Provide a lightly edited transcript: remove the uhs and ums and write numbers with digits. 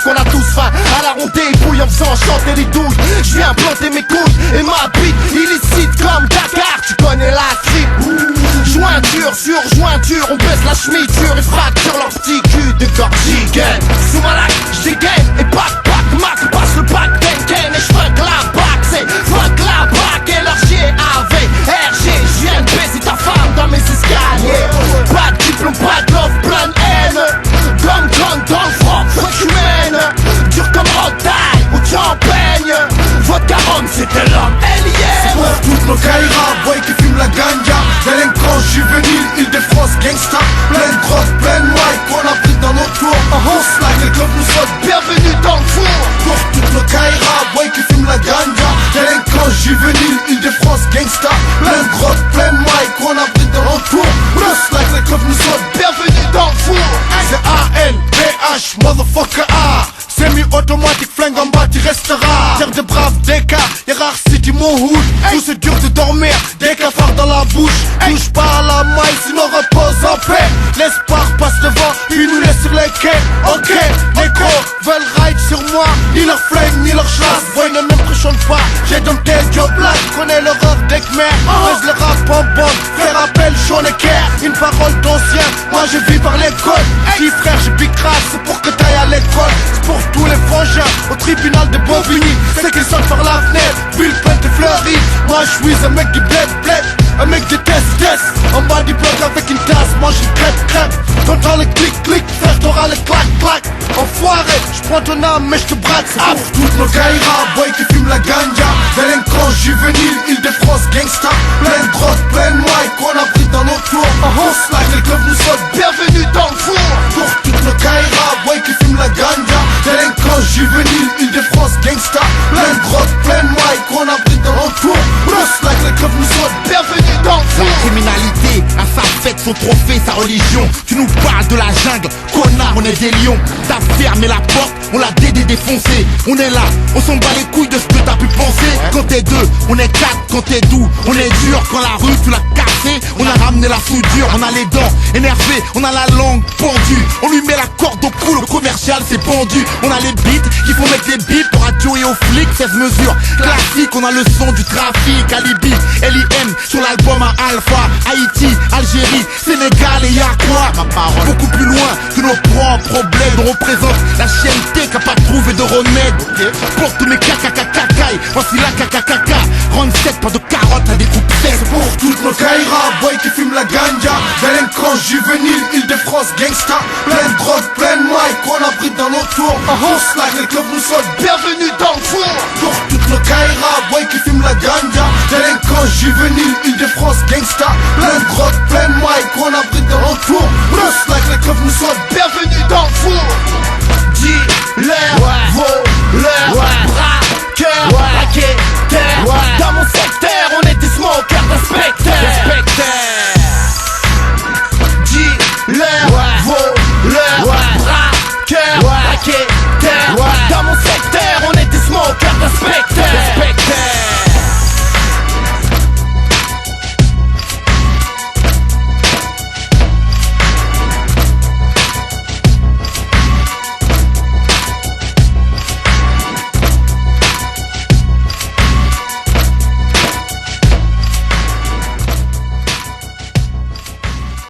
qu'on a tous faim. À la ronde des bouilles en faisant chanter les douilles. Je viens planter mes couilles et ma bite illicite comme Dakar. Tu connais la cible. Jointure sur jointure, on baisse la chemiture et fracture leur petit cul de gorgigan. Sous ma lac, j'dégaine et pack, mac, passe le pack, ken, et j'fuck la bac, c'est fuck la bac et leur GAV, RG, j'viens de baiser ta femme dans mes escaliers. Pas de diplôme, pas de love, plein de haine. Gun, dans le front, fuck humaine. Dur comme rotaille ou champagne. Votre caronne, c'était l'homme alien. C'est pour toutes nos caïras, boy qui fument la ganja. Délinquants juvéniles, Île-de-France, gangsta. Plein de drogue, plein de mic, on a pris dans nos tours. On slack, les clubs nous sautent, bienvenue dans le four. Pour toutes nos caïras, boy qui fument la ganja. Délinquants juvéniles, Île-de-France, gangsta. Plein de drogue, plein de mic, on a pris dans nos tours. On slack, les clubs nous sautent, bienvenue dans le four. c'est A-N-B-H, motherfucker A. Semi-automatique, flingue en bas, tu resteras. Terre de braves, DK, Hirar City, mon hood. Où c'est dur de dormir, des cafards dans la bouche. Touche pas à la maille, sinon repose en paix. L'espoir passe devant, ils nous laissent sur les quais. Ok, les gros veulent ride sur moi. Ni leur flingue, ni leur chasse. Boy, ne m'impressionne pas, j'ai dompté Joe Black. Connais l'horreur des Khmer. Pèse le rap en bombe, faire appel, Sean et Kerr. Une parole d'ancien, moi je vis par l'école. Petit frère, je pique race, c'est pour que t'ailles à l'école. C'est pour tous les frangins au tribunal de Bobigny. C'est qu'ils sortent par la fenêtre, Bill Pent et Fleury. Moi je suis un mec du bled, un mec de test. En bas du bloc avec une tasse, mange une crêpe. T'entends le clic, frère t'auras le clac. Enfoiré, j'prends ton âme mais j'te braque. C'est pour toutes nos caïras, boy qui fument la ganja. Délinquants juvéniles, Île-de-France, gangsta. Plein de drogue, plein de mic, on a pris dans nos tours. On slack, les clubs nous sautent, bienvenue dans le four. pour toutes nos caïras, boy qui fument la ganja. Délinquants juvéniles, Île-de-France, gangsta. Plein de drogue, plein de mic, on a pris dans nos tours. On slack, les clubs nous sautent, bienvenue dans le four. La criminalité a sa fête, son trophée, sa religion. Tu nous parles de la jungle, connard, on est des lions. T'as fermé la porte, on l'a défoncé. On est là, on s'en bat les couilles de ce que t'as pu penser. Quand t'es deux, on est quatre, quand t'es doux, on est dur. Quand la rue tu l'as cassé, on a ramené la soudure. On a les dents énervées, on a la langue pendue. On lui met la corde au cou, le commercial c'est pendu. On a les beats qui font mettre des bips aux radios et aux flics, 16 mesures. Classique, on a le son du trafic, Alibi, LIM sur l'album à Alpha. Haïti, Algérie, Sénégal et y'a quoi? Ma parole. Beaucoup plus loin que nos propres problèmes. On représente la chienneté qui a pas trouvé de remède. Pour tous mes cacacacacailles, voici la cacacaca. Rendre sec, pas de carottes à des coupes sèches. c'est pour toutes nos caïras, boy qui fument la ganja. Délinquants juvéniles, Île-de-France, gangsta. Plein de drogue, plein de mic, on a pris dans nos tours. On slack, les clubs nous sautent, Bienvenue dans le four. pour toutes nos caïras, boy qui fument la ganja. Délinquants juvéniles, Île-de-France, gangsta. Plein de drogue, plein de mic, on a pris dans nos tours. On slack, les clubs nous sautent, Bienvenue dans le four. Dis,